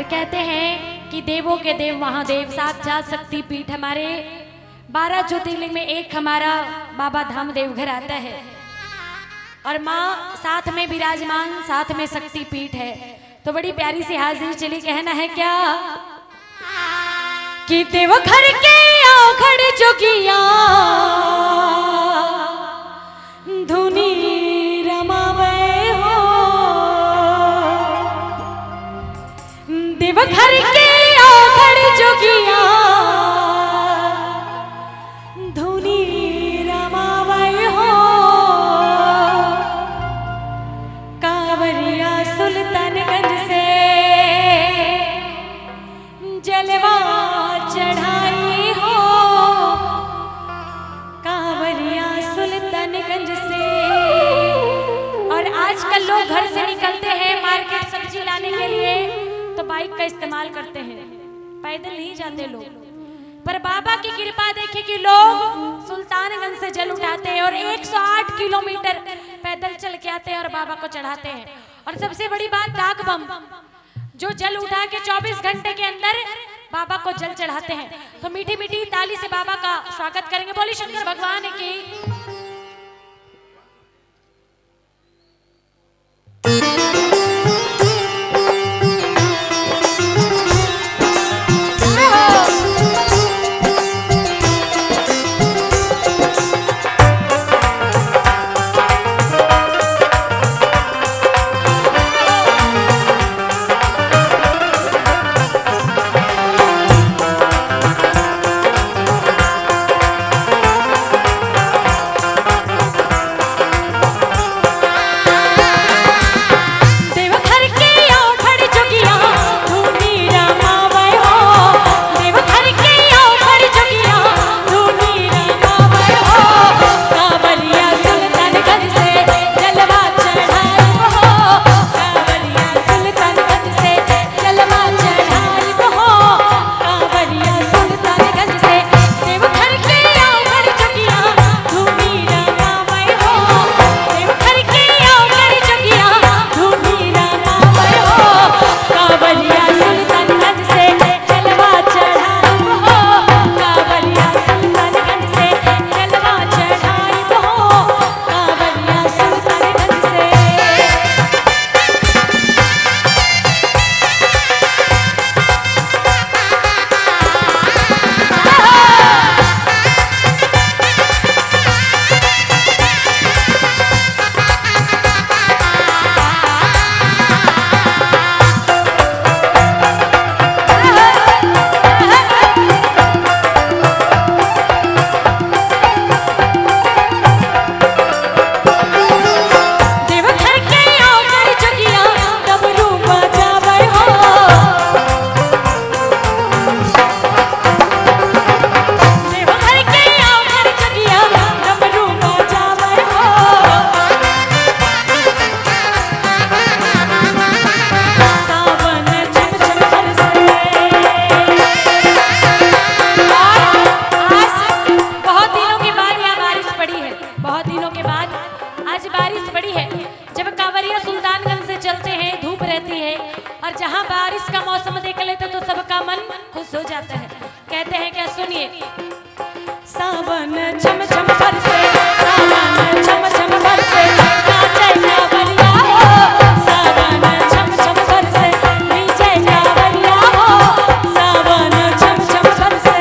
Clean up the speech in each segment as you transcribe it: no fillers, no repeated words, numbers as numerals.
और कहते हैं कि देवों के देव महादेव साक्षात शक्ति पीठ हमारे 12 ज्योतिर्लिंग में एक हमारा बाबा धाम देवघर आता है और माँ साथ में विराजमान, साथ में शक्ति पीठ है। तो बड़ी प्यारी सी हाजिरी चली, कहना है क्या कि देवघर के आओ खड़े जोगिया धुनी रमावे हो, देवघर के आओ खड़े जोगिया धुनी रमावे हो, कांवरिया सुल्तानगंज से जलवा चढ़ाई हो, कांवरिया सुल्तानगंज से। और आजकल लोग घर से निकलते हैं मार्केट सब्जी लाने के लिए तो बाइक का इस्तेमाल करते हैं, पैदल नहीं जाते लोग। पर बाबा की कृपा देखे कि लोग सुल्तानगंज से जल उठाते हैं और 108 किलोमीटर पैदल चल के आते हैं और बाबा को चढ़ाते हैं। और सबसे बड़ी बात, डाक बम जो जल उठा के 24 घंटे के अंदर बाबा को जल चढ़ाते हैं। तो मीठी मीठी ताली से बाबा का स्वागत करेंगे। बोली शंकर भगवान की। और जहाँ बारिश का मौसम देख लेते तो सबका मन खुश हो जाता है। कहते हैं क्या, सुनिए। सावन छम छम बरसे, सावन छम छम बरसे, नाचे कांवरिया हो, सावन छम छम बरसे, नीचे कांवरिया हो, सावन छम छम बरसे।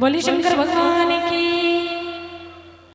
बोली शंकर भगवान की